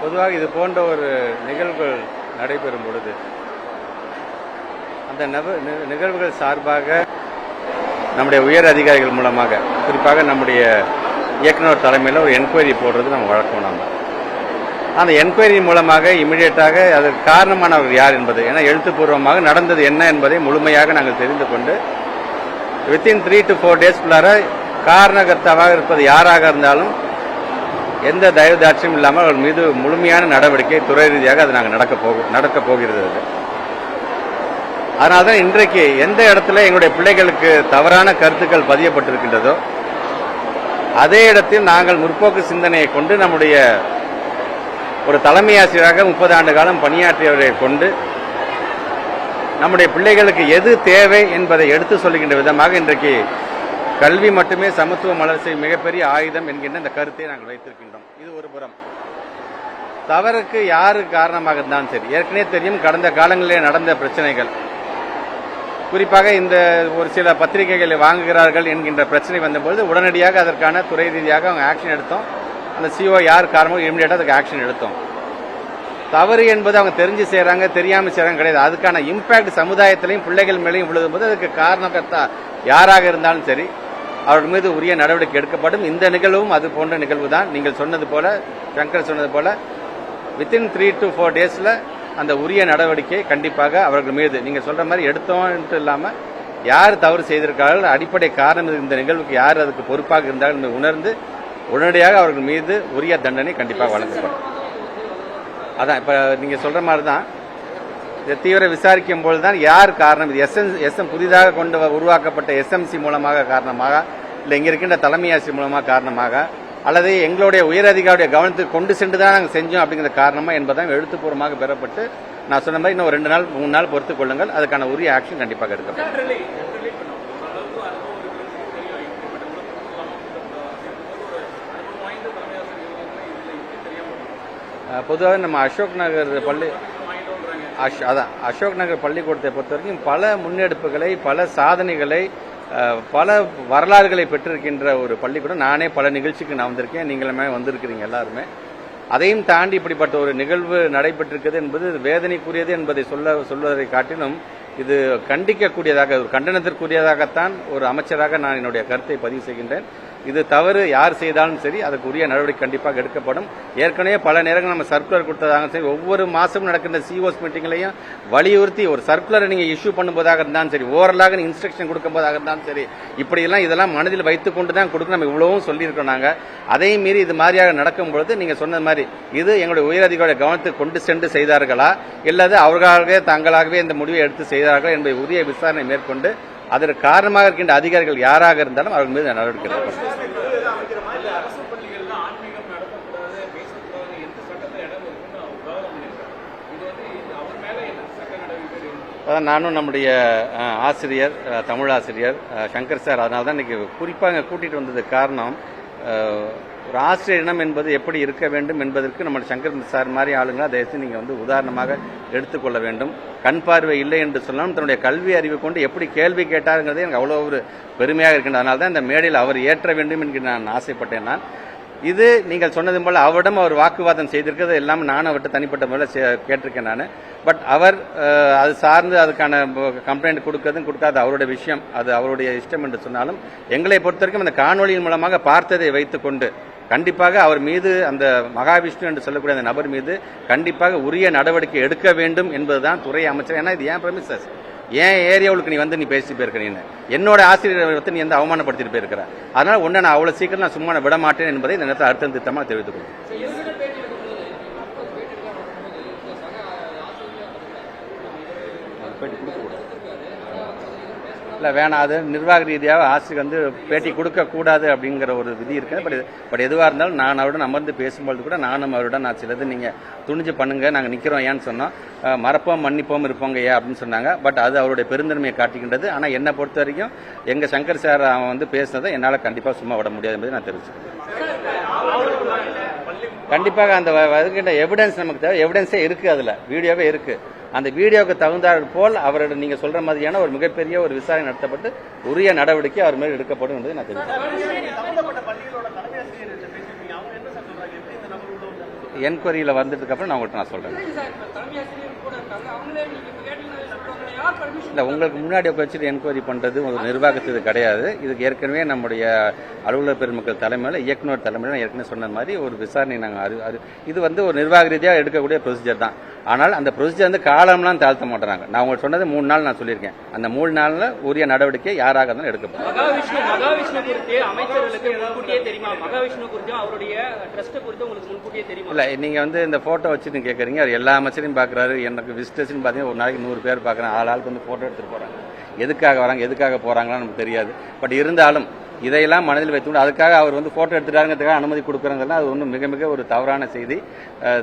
பொதுவாக இது போன்ற ஒரு நிகழ்வுகள் நடைபெறும் பொழுது அந்த நிகழ்வுகள் சார்பாக நம்முடைய உயர் அதிகாரிகள் மூலமாக, குறிப்பாக நம்முடைய இயக்குநர் தலைமையில் ஒரு என்கொயரி போடுறது நம்ம வழக்கம். நம்ம அந்த என்கொயரி மூலமாக இமிடியேட்டாக அதற்கு காரணமானவர் யார் என்பது, ஏன்னா எழுத்துப்பூர்வமாக நடந்தது என்ன என்பதை முழுமையாக நாங்கள் தெரிந்து கொண்டு வித்தின் 3 to 4 டேஸ்க்குள்ளார காரணகர்த்தாவாக இருப்பது யாராக இருந்தாலும் எந்த தயவுதாட்சியும் இல்லாமல் அவர் மீது முழுமையான நடவடிக்கை துறை ரீதியாக அது நாங்கள் நடக்க போகிறது. அதனால்தான் இன்றைக்கு எந்த இடத்துல எங்களுடைய பிள்ளைகளுக்கு தவறான கருத்துக்கள் பதியப்பட்டிருக்கின்றதோ அதே இடத்தில் நாங்கள் முற்போக்கு சிந்தனையை கொண்டு நம்முடைய ஒரு தலைமை ஆசிரியராக 30 ஆண்டு காலம் பணியாற்றியவரை கொண்டு நம்முடைய பிள்ளைகளுக்கு எது தேவை என்பதை எடுத்து சொல்லுகின்ற விதமாக இன்றைக்கு கல்வி மட்டுமே சமத்துவ வளர்ச்சி மிகப்பெரிய ஆயுதம் என்கின்ற இந்த கருத்தை நாங்கள் வைத்திருக்கின்றோம். இது ஒரு புறம். தவறுக்கு யாரு காரணமாக இருந்தாலும் சரி, ஏற்கனவே தெரியும் கடந்த காலங்களிலே நடந்த பிரச்சனைகள், குறிப்பாக இந்த ஒரு சில பத்திரிகைகளை வாங்குகிறார்கள் என்கின்ற பிரச்சனை வந்தபோது உடனடியாக அதற்கான துறை ரீதியாக அவங்க ஆக்ஷன் எடுத்தோம். அந்த சிஓ யார் காரணமோ இமிடியேட்டாக அதுக்கு ஆக்ஷன் எடுத்தோம். தவறு என்பது அவங்க தெரிஞ்சு செய்யறாங்க தெரியாமல் செய்யறாங்க கிடையாது. அதுக்கான இம்பாக்ட் சமுதாயத்திலையும் பிள்ளைகள் மேலேயும் விழுதும்போது அதுக்கு காரணகர்த்தா யாராக இருந்தாலும் சரி அவர்கள் மீது உரிய நடவடிக்கை எடுக்கப்படும். இந்த நிகழ்வும் அது போன்ற நிகழ்வு தான். நீங்கள் சொன்னது போல, சங்கர் சொன்னது போல வித்தின் 3 to 4 டேஸ்ல அந்த உரிய நடவடிக்கை கண்டிப்பாக அவர்கள் மீது நீங்க சொல்ற மாதிரி எடுத்தோம் இல்லாம யார் தவறு செய்திருக்கார்கள், அடிப்படை காரணம் இந்த நிகழ்வுக்கு யார் அதுக்கு பொறுப்பாக இருந்தார்கள் உணர்ந்து உடனடியாக அவர்கள் மீது உரிய தண்டனை கண்டிப்பாக வழங்கப்படும். அதான் இப்ப நீங்க சொல்ற மாதிரி தான் இதை தீவிர விசாரிக்கும் போதுதான் யார் காரணம், இது எஸ்எம் புதிதாக கொண்டு உருவாக்கப்பட்ட எஸ்எம்சி மூலமாக காரணமாக, இல்லை இங்க இருக்கின்ற தலைமை ஆசிரியர் மூலமாக காரணமாக, அல்லது எங்களுடைய உயர் அதிகாரியுடைய கவனத்துக்கு கொண்டு சென்று தான் நாங்கள் செஞ்சோம் அப்படிங்கிற காரணமா என்பதான் எழுத்துப்பூர்வமாக பெறப்பட்டு நான் சொன்ன மாதிரி இன்னும் 2 நாள் 3 நாள் பொறுத்துக் கொள்ளுங்கள். அதுக்கான உரிய ஆக்ஷன் கண்டிப்பாக எடுக்கப்படும். பொதுவாக நம்ம அசோக் நகர் பள்ளிக்கூடத்தை பொறுத்த வரைக்கும் பல முன்னெடுப்புகளை, பல சாதனைகளை, பல வரலாறுகளை பெற்றிருக்கின்ற ஒரு பள்ளிக்கூடம். நானே பல நிகழ்ச்சிக்கு நான் வந்திருக்கேன், நீங்களுமே வந்திருக்கிறீங்க எல்லாருமே. அதையும் தாண்டி இப்படிப்பட்ட ஒரு நிகழ்வு நடைபெற்றிருக்கிறது என்பது வேதனைக்குரியது என்பதை சொல்வதை காட்டிலும் இது கண்டிக்கக்கூடியதாக, ஒரு கண்டனத்திற்குரியதாகத்தான் ஒரு அமைச்சராக நான் என்னுடைய கருத்தை பதிவு செய்கின்றேன். இது தவறு யார் செய்தாலும் சரி அதுக்கு உரிய நடவடிக்கை கண்டிப்பாக எடுக்கப்படும். ஏற்கனவே பல நேரங்கள் நம்ம சர்க்குலர் கொடுத்ததாக சரி, ஒவ்வொரு மாசமும் நடக்கின்ற சிஓஸ் மீட்டிங்லையும் வலியுறுத்தி ஒரு சர்க்குலரை நீங்க இஷ்யூ பண்ணும்போதாக இருந்தாலும் சரி, ஓரலாக நீங்க இன்ஸ்ட்ரக்ஷன் கொடுக்கும் போதாக இருந்தாலும் சரி, இதெல்லாம் மனதில் வைத்துக் கொண்டு தான் கொடுக்க நம்ம இவ்வளவும் சொல்லியிருக்கோம். நாங்க அதையும் மீறி இது மாதிரியாக நடக்கும் பொழுது நீங்க சொன்ன மாதிரி இது எங்களுடைய உயரதிகாரியுடைய கவனத்துக்கு கொண்டு சென்று செய்தார்களா, இல்லது அவர்களாகவே தாங்களாகவே இந்த முடிவை எடுத்து செய்தார்களா என்பதை உரிய விசாரணை மேற்கொண்டு அதற்கு காரணமாக இருக்கின்ற அதிகாரிகள் யாராக இருந்தாலும் அவர்கள் மீது நடவடிக்கை எடுக்கப்படும். அதான் நானும் நம்முடைய ஆசிரியர், தமிழ் ஆசிரியர் சங்கர் சார், அதனால தான் இன்னைக்கு குறிப்பாக கூட்டிட்டு வந்ததுக்கு காரணம், ஒரு ஆசிரியர் இனம் என்பது எப்படி இருக்க வேண்டும் என்பதற்கு நம்ம சங்கர் சார் மாதிரி ஆளுங்க அதை நீங்க உதாரணமாக எடுத்துக்கொள்ள வேண்டும். கண் பார்வை இல்லை என்று சொன்னாலும் தன்னுடைய கல்வி அறிவு கொண்டு எப்படி கேள்வி கேட்டாருங்கிறதே எனக்கு அவ்வளோ ஒரு பெருமையாக இருக்கின்றது. அதனால தான் இந்த மேடையில் அவர் ஏற்ற வேண்டும் என்று நான் ஆசைப்பட்டேன். நான் இது நீங்கள் சொன்னது போல அவரிடம் அவர் வாக்குவாதம் செய்திருக்கிறது எல்லாம் நான் அவர்கிட்ட தனிப்பட்ட முறையில் கேட்டிருக்கேன் நான். பட் அவர் அது சார்ந்து அதுக்கான கம்ப்ளைண்ட் கொடுக்கறதும் கொடுக்காது அவருடைய விஷயம், அது அவருடைய இஷ்டம் என்று சொன்னாலும் எங்களை பொறுத்த வரைக்கும் அந்த காணொலியின் மூலமாக பார்த்ததை வைத்துக்கொண்டு கண்டிப்பாக அவர் மீது, அந்த மகாவிஷ்ணு என்று சொல்லக்கூடிய அந்த நபர் மீது கண்டிப்பாக உரிய நடவடிக்கை எடுக்க வேண்டும் என்பதுதான் துறை அமைச்சர். ஏன்னா இது ஏன் பிரமிசஸ், ஏன் ஏரியாவுக்கு நீ பேசி போயிருக்க, நீ என்னோட ஆசிரியரை நீ அவமானப்படுத்திட்டு போயிருக்கிற, அதனால உன்னை நான் அவ்வளவு சீக்கிரம் நான் சும்மா விட மாட்டேன் என்பதை இந்த நேரத்தில் அர்த்தம் திட்டமாக தெரிவித்துக் கொள்கிறேன். இல்லை வேணாம், அது நிர்வாக ரீதியாக ஆசிரியர் பேட்டி கொடுக்கக்கூடாது அப்படிங்கிற ஒரு விதி இருக்கு. பட் எதுவாக இருந்தாலும் நான் அவருடன் அமர்ந்து பேசும்பொழுது கூட நானும் அவருடன் நான் சிலது நீங்கள் துணிஞ்சு பண்ணுங்க, நாங்கள் நிற்கிறோம் ஏன்னு சொன்னோம், மறப்போம் மன்னிப்போம் இருப்போங்க ஏன் அப்படின்னு சொன்னாங்க. பட் அது அவருடைய பெருந்தன்மையை காட்டுகின்றது. ஆனால் என்னை பொறுத்த வரைக்கும் எங்கள் சங்கர் சார் அவன் பேசினதை என்னால் கண்டிப்பாக சும்மா விட முடியாது என்பதை நான் தெரிவிச்சுக்கிறேன். கண்டிப்பாக அந்த வருகின்ற எவிடன்ஸ் நமக்கு தேவை. எவிடன்ஸே இருக்கு, அதில் வீடியோவே இருக்கு. அந்த வீடியோவுக்கு தகுந்தாற் போல் அவரோட நீங்க சொல்ற மாதிரியான ஒரு மிகப்பெரிய ஒரு விசாரணை நடத்தப்பட்டு உரிய நடவடிக்கை அவர் மேல் எடுக்கப்படும் என்பதை நான் தெரிவிக்கிறேன். என்கொயரியில் வந்ததுக்கு அப்புறம் நான் உங்கள்கிட்ட நான் சொல்றேன். இல்லை, உங்களுக்கு முன்னாடி வச்சுட்டு என்கொயரி பண்ணுறது ஒரு நிர்வாகத்துக்கு கிடையாது. இதுக்கு ஏற்கனவே நம்முடைய அலுவலர் பெருமக்கள் தலைமையில் இயக்குநர் தலைமையில் ஏற்கனவே சொன்ன மாதிரி ஒரு விசாரணை நாங்கள் இது வந்து ஒரு நிர்வாக ரீதியாக எடுக்கக்கூடிய ப்ரொசீஜர் தான். ஆனால் அந்த ப்ரொசீஜர் வந்து காலம்லாம் தாழ்த்த மாட்டாங்க. நான் உங்களுக்கு சொன்னது 3 நாள் நான் சொல்லியிருக்கேன். அந்த 3 நாளில் உரிய நடவடிக்கை யாராக இருந்தாலும் எடுக்கப்படும். இல்லை, நீங்கள் வந்து இந்த ஃபோட்டோ வச்சுட்டு கேட்குறீங்க. அவர் எல்லா அமைச்சரையும் பார்க்குறாரு. எனக்கு விசிட்டர்ஸ்னு பார்த்தீங்கன்னா ஒரு நாளைக்கு 100 பேர் பார்க்குறேன். ஆளுக்கு வந்து ஃபோட்டோ எடுத்துகிட்டு போகிறாங்க. எதுக்காக வராங்க, எதுக்காக போகிறாங்களான்னு நமக்கு தெரியாது. பட் இருந்தாலும் இதையெல்லாம் மனதில் வைத்துக்கொண்டு அதுக்காக அவர் வந்து போட்டோ எடுத்துட்டாருங்கிறதுக்காக அனுமதி கொடுக்குறாங்கன்னா அது ஒன்றும் மிக மிக ஒரு தவறான செய்தி.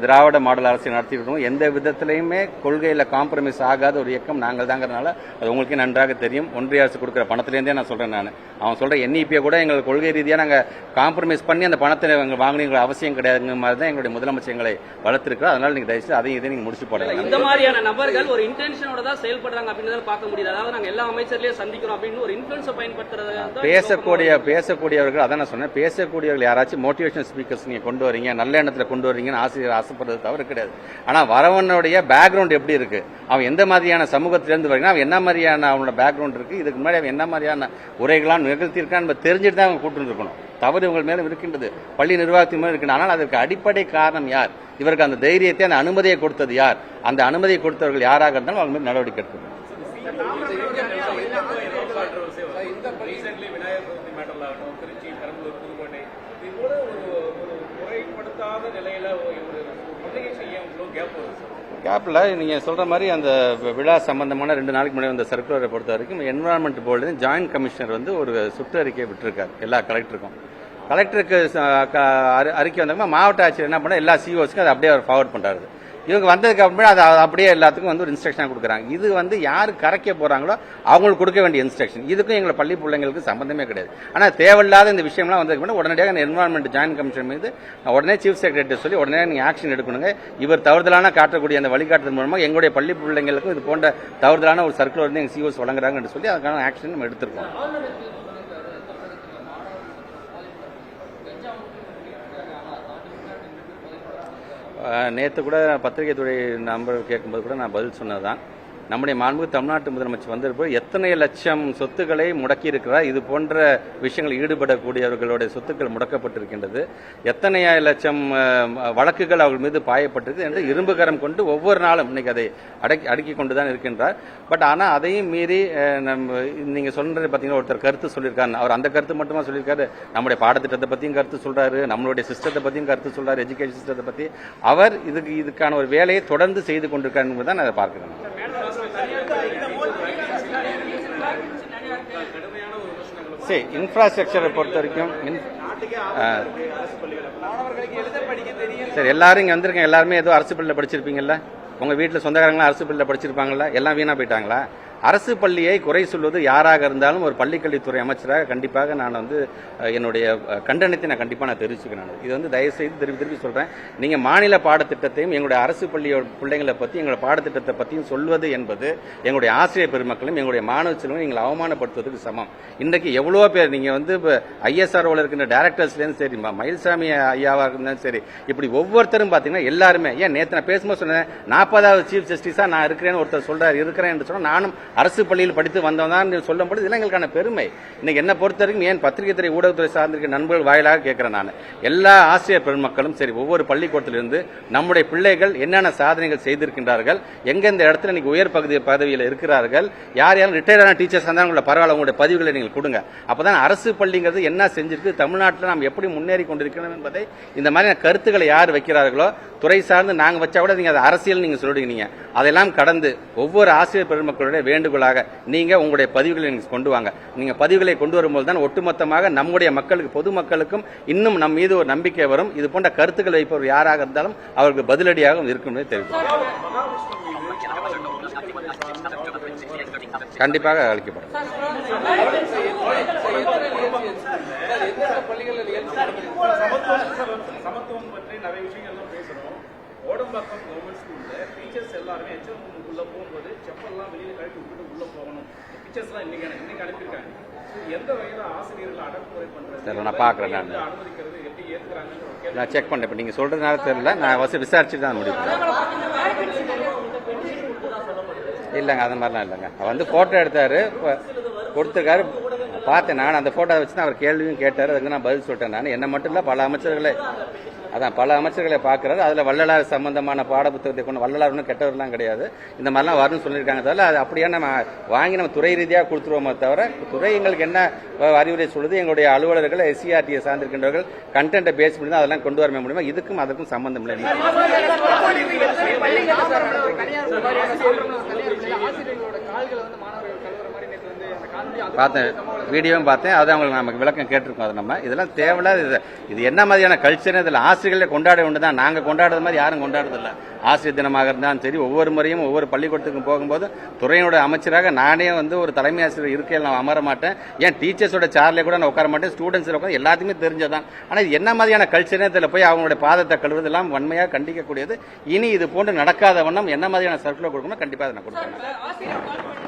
திராவிட மாடல் அரசை நடத்திட்டு இருக்கோம். எந்த விதத்திலையுமே கொள்கையில் காம்ப்ரமைஸ் ஆகாத ஒரு இயக்கம் நாங்கள் தாங்கிறதுனால அது உங்களுக்கே நன்றாக தெரியும். ஒன்றிய அரசு கொடுக்குற பணத்திலேருந்தே நான் சொல்கிறேன். அவன் சொல்கிற NEP கூட எங்கள் கொள்கை ரீதியாக நாங்கள் காம்ப்ரமைஸ் பண்ணி அந்த பணத்தை எங்கள் வாங்கினீங்க அவசியம் கிடையாதுங்கிற மாதிரி தான் எங்களுடைய முதலமைச்சர் எங்களை வளர்த்துருக்கிறோம். அதனால நீங்கள் தயவுசெய்து அதையும் இதை நீங்கள் முடிச்சு போடலாம். இந்த மாதிரியான நபர்கள் ஒரு இன்டென்ஷனோட தான் செயல்படுறாங்க அப்படின்னு பார்க்க முடியாது. அதாவது நாங்கள் எல்லா அமைச்சர்களையும் சந்திக்கிறோம் அப்படின்னு ஒரு இன்ஃபுளுன்ஸை பயன்படுத்துறது பேசக்கூடியவர்கள் அதான் நான் சொன்னேன். பேசக்கூடியவர்கள் யாராச்சும் மோட்டிவேஷனல் ஸ்பீக்கர்ஸ் நீங்க கொண்டு வரீங்க, நல்ல எண்ணத்தில் கொண்டு வரீங்கன்னு ஆசிரியர் ஆசைப்படுறது தவறு கிடையாது. ஆனா வரவனுடைய பேக்ரவுண்ட் எப்படி இருக்கு, அவன் எந்த மாதிரியான சமூகத்திலிருந்து வரீங்கன்னா அவன் என்ன மாதிரியான அவனோட பேக்ரவுண்ட் இருக்கு, இதுக்கு முன்னாடி அவன் என்ன மாதிரியான உரைகளாம் நிகழ்த்தியிருக்கான்னு தெரிஞ்சுட்டு தான் அவங்க கூட்டு இருக்கணும். தவறு உங்கள் மேலும் இருக்கின்றது, பள்ளி நிர்வாகத்தின் மேலும் இருக்கின்றது. ஆனால் அதற்கு அடிப்படை காரணம் யார், இவருக்கு அந்த தைரியத்தை அந்த அனுமதியை கொடுத்தது யார், அந்த அனுமதியை கொடுத்தவர்கள் யாராக இருந்தாலும் அவங்க மீது நடவடிக்கை எடுக்கணும். கேப்ல நீங்க சொல்ற மாதிரி அந்த விழா சம்பந்தமான 2 நாளைக்கு முன்னாடி வந்த சர்க்குலரை பொறுத்த வரைக்கும் என்விரான்மெண்ட் போர்டு ஜாயின்ட் கமிஷனர் வந்து ஒரு சுற்றறிக்கையை விட்டுருக்காரு எல்லா கலெக்டருக்கும். கலெக்டருக்கு அறிக்கை வந்தாங்க, மாவட்ட ஆட்சியர் என்ன பண்ண எல்லா COஸ்க்கும் அதை அப்படியே அவர் ஃபார்வர்ட் பண்றாரு. இவங்க வந்ததுக்கு அப்புறமே அதை அப்படியே எல்லாத்துக்கும் வந்து ஒரு இன்ஸ்ட்ரக்ஷன் கொடுக்குறாங்க. இது வந்து யாரு கரைக்க போறாங்களோ அவங்களுக்கு கொடுக்க வேண்டிய இன்ஸ்ட்ரக்ஷன். இதுக்கும் எங்களை பள்ளி பிள்ளைங்களுக்கு சம்பந்தமே கிடையாது. ஆனால் தேவையில்லாத இந்த விஷயம்லாம் வந்ததுக்கு உடனடியாக என்விரான்மெண்ட் ஜாயின்ட் கமிஷன் மீது உடனே சீஃப் செக்ரட்டரி சொல்லி உடனே நீங்க ஆக்ஷன் எடுக்கணுங்க. இவர் தவறுதலான காட்டக்கூடிய அந்த வழிகாட்டுதல் மூலமாக எங்களுடைய பள்ளி பிள்ளைங்களுக்கும் இது போன்ற தவறுதலான ஒரு சர்க்குலர் வந்து எங்க COs வழங்குறாங்கன்னு சொல்லி அதுக்கான ஆக்ஷன் நம்ம எடுத்திருக்கோம். நேற்று கூட பத்திரிகை துறை நம்பர் கேட்கும்போது கூட நான் பதில் சொன்னதுதான். நம்முடைய மாண்புமிகு தமிழ்நாட்டு முதலமைச்சர் வந்திருப்போ எத்தனை லட்சம் சொத்துக்களை முடக்கி இருக்கிறார். இது போன்ற விஷயங்கள் ஈடுபடக்கூடியவர்களுடைய சொத்துக்கள் முடக்கப்பட்டிருக்கின்றது. எத்தனை லட்சம் வழக்குகள் அவர்கள் மீது பாயப்பட்டிருக்கு என்று இரும்பு கரம் கொண்டு ஒவ்வொரு நாளும் இன்னைக்கு அதை அடுக்கி கொண்டுதான் இருக்கின்றார். பட் ஆனால் அதையும் மீறி நீங்க சொல்றது பார்த்தீங்கன்னா ஒருத்தர் கருத்து சொல்லியிருக்காரு. அவர் அந்த கருத்து மட்டுமா சொல்லியிருக்காரு, நம்முடைய பாடத்திட்டத்தை பற்றியும் கருத்து சொல்றாரு, நம்மளுடைய சிஸ்டத்தை பற்றியும் கருத்து சொல்றாரு, எஜுகேஷன் சிஸ்டத்தை பற்றி. அவர் இதுக்கான ஒரு வேலையை தொடர்ந்து செய்து கொண்டிருக்காரு என்பதை நான் அதை பார்க்கிறேன். இன்ஃப்ராஸ்ட்ரக்சரை பொறுத்த வரைக்கும் சரி, எல்லாரும் இங்க வந்திருக்கேன். எல்லாருமே ஏதோ அரசு பள்ளியில் படிச்சிருப்பீங்கல்ல, உங்க வீட்டில் சொந்தக்காரங்களாம் அரசு பள்ளியில் படிச்சிருப்பாங்கல்ல, எல்லாம் வீணா போயிட்டாங்களா? அரசு பள்ளியை குறை சொல்வது யாராக இருந்தாலும் ஒரு பள்ளிக்கல்வித்துறை அமைச்சராக கண்டிப்பாக நான் வந்து என்னுடைய கண்டனத்தை நான் கண்டிப்பாக நான் தெரிவிச்சுக்கிறேன். இது வந்து தயவுசெய்து திருப்பி சொல்றேன். நீங்க மாநில பாடத்திட்டத்தையும் எங்களுடைய அரசு பள்ளியோட பிள்ளைங்களை பற்றி எங்களுடைய பாடத்திட்டத்தை பற்றியும் சொல்வது என்பது எங்களுடைய ஆசிரியர் பெருமக்களும் எங்களுடைய மாணவ செல்வங்களும் எங்களை அவமானப்படுத்துவதற்கு சமம். இன்றைக்கு எவ்வளோ பேர் நீங்க வந்து ISROல இருக்கின்ற டைரக்டர்ஸ்லேருந்து சரி, மயில்சாமி ஐயாவாக இருந்தாலும் சரி, இப்படி ஒவ்வொருத்தரும் பார்த்தீங்கன்னா எல்லாருமே ஏன் நேற்று நான் பேசும்போது சொன்னேன் 40வது சீஃப் ஜஸ்டிஸா நான் இருக்கிறேன்னு ஒருத்தர் சொல்றாரு, இருக்கிறேன் என்று சொன்னா நானும் அரசு பள்ளியில் படித்து வந்தவன் சொல்லும்போது இதெல்லாம் எங்களுக்கான பெருமை. இன்னைக்கு என்ன பொறுத்த வரைக்கும் ஏன் பத்திரிகை துறை ஊடகத்துறை சார்ந்திருக்க நண்பர்கள் வாயிலாக கேட்கிறேன். நான் எல்லா ஆசிரியர் பெருமக்களும் சரி, ஒவ்வொரு பள்ளிக்கூடத்திலிருந்து நம்முடைய பிள்ளைகள் என்னென்ன சாதனைகள் செய்திருக்கின்றார்கள், எங்கெந்த இடத்துல இன்னைக்கு உயர் பதவியில் இருக்கிறார்கள், யார் யாரும் ரிட்டையர்டான டீச்சர்ஸ் இருந்தாலும் பரவாயில்ல, உங்களுடைய பதிவுகளை நீங்கள் கொடுங்க. அப்பதான் அரசு பள்ளிங்கிறது என்ன செஞ்சிருக்கு, தமிழ்நாட்டில் நாம் எப்படி முன்னேறி கொண்டிருக்கிறோம் என்பதை இந்த மாதிரி கருத்துக்களை யார் வைக்கிறார்களோ, துறை சார்ந்து நாங்கள் வச்சா கூட நீங்க அதை அரசியல் நீங்க சொல்றீங்க. அதெல்லாம் கடந்து ஒவ்வொரு ஆசிரியர் பெருமக்களுடைய வேண்டுகோளாக நீங்க உங்களுடைய பதிவுகளை நீங்க கொண்டு வாங்க. நீங்க பதிவுகளை கொண்டு வரும்போது தான் ஒட்டுமொத்தமாக நம்முடைய மக்களுக்கு, பொதுமக்களுக்கும் இன்னும் நம் மீது ஒரு நம்பிக்கை வரும். இது போன்ற கருத்துக்கள் வைப்பவர் யாராக இருந்தாலும் அவருக்கு பதிலடியாக இருக்கும் தெரிவிக்கும். கண்டிப்பாக அளிக்கப்படும். சமத்துவம் பற்றி நிறைய விஷயங்கள்லாம் பேசுறோம். ஓடம்பாக்கம் கவர்மெண்ட் ஸ்கூல்ல டீச்சர்ஸ் எல்லாருமே உள்ள போகும்போது செப்பல்லாம் வெளியில கழட்டி விட்டுட்டு உள்ள போகணும். பிக்சர்ஸ்லாம் இன்னைக்கு அனுப்பியிருக்காங்க. எந்த வகையில ஆசிரியர்கள் அடக்குமுறை பண்றது, சரி, நான் பார்க்குறேன். நான் அனுமதிக்கிறது எப்படி ஏத்துக்கிறாங்கன்னு ஒரு கேள்வி. நான் செக் பண்ணேன். இப்போ நீங்கள் சொல்கிறதுனால தெரியல, நான் விசாரிச்சுட்டு தான் முடிவு பண்ணேன். இல்லைங்க, அது மாதிரிலாம் இல்லைங்க. அவர் வந்து ஃபோட்டோ எடுத்தார், கொடுத்துருக்காரு, பார்த்தேன். நான் அந்த ஃபோட்டோ வச்சு தான் அவர் கேள்வியும் கேட்டார், அதுக்கு நான் பதில் சொல்லிட்டேன். நான் என்ன மட்டும் இல்லை, பல அமைச்சர்களை பார்க்குறாரு. அதில் வள்ளலார் சம்பந்தமான பாடப்புத்தகத்தை கொண்டு, வள்ளலார் ஒன்றும் கெட்டவர்லாம் கிடையாது, இந்த மாதிரிலாம் வரும்னு சொல்லியிருக்காங்க. தவிர அது அப்படியே நம்ம வாங்கி நம்ம துறை ரீதியாக கொடுத்துருவோமே தவிர, துறை எங்களுக்கு என்ன அறிவுரை சொல்லுது, எங்களுடைய அலுவலர்கள் SCRT சார்ந்திருக்கின்றவர்கள் கண்டென்ட்டை பேஸ் பண்ணி தான் அதெல்லாம் கொண்டு வர முடியுமா, இதுக்கும் அதற்கும் சம்பந்தம் இல்லை. பார்த்தேன், வீடியோவும் பார்த்தேன். அதை அவங்களுக்கு நமக்கு விளக்கம் கேட்டிருக்கோம். அது நம்ம இதெல்லாம் தேவையில்லாத, இது என்ன மாதிரியான கல்ச்சர், இதில் ஆசிரியர்களை கொண்டாட வேண்டியது தான். நாங்கள் கொண்டாடுறது மாதிரி யாரும் கொண்டாடுறதில்லை. ஆசிரியர் தினமாக இருந்தாலும் சரி, ஒவ்வொரு முறையும் ஒவ்வொரு பள்ளிக்கூடத்துக்கும் போகும்போது துறையினோட அமைச்சராக நானே வந்து ஒரு தலைமை ஆசிரியர் இருக்கையில் நான் அமர மாட்டேன். ஏன் டீச்சர்ஸோட சேர்ல கூட நான் உட்கார மாட்டேன், ஸ்டூடெண்ட்ஸில் உட்காந்து எல்லாத்துக்குமே தெரிஞ்சதான். ஆனால் இது என்ன மாதிரியான கல்ச்சர், இதில் போய் அவங்களுடைய பாதத்தை கழுவுறதெல்லாம் வன்மையாக கண்டிக்கக்கூடியது. இனி இது போன்று நடக்காத வண்ணம் என்ன மாதிரியான சர்க்குலர் கொடுக்கணும், கண்டிப்பாக அதை நான் கொடுக்குறேன்.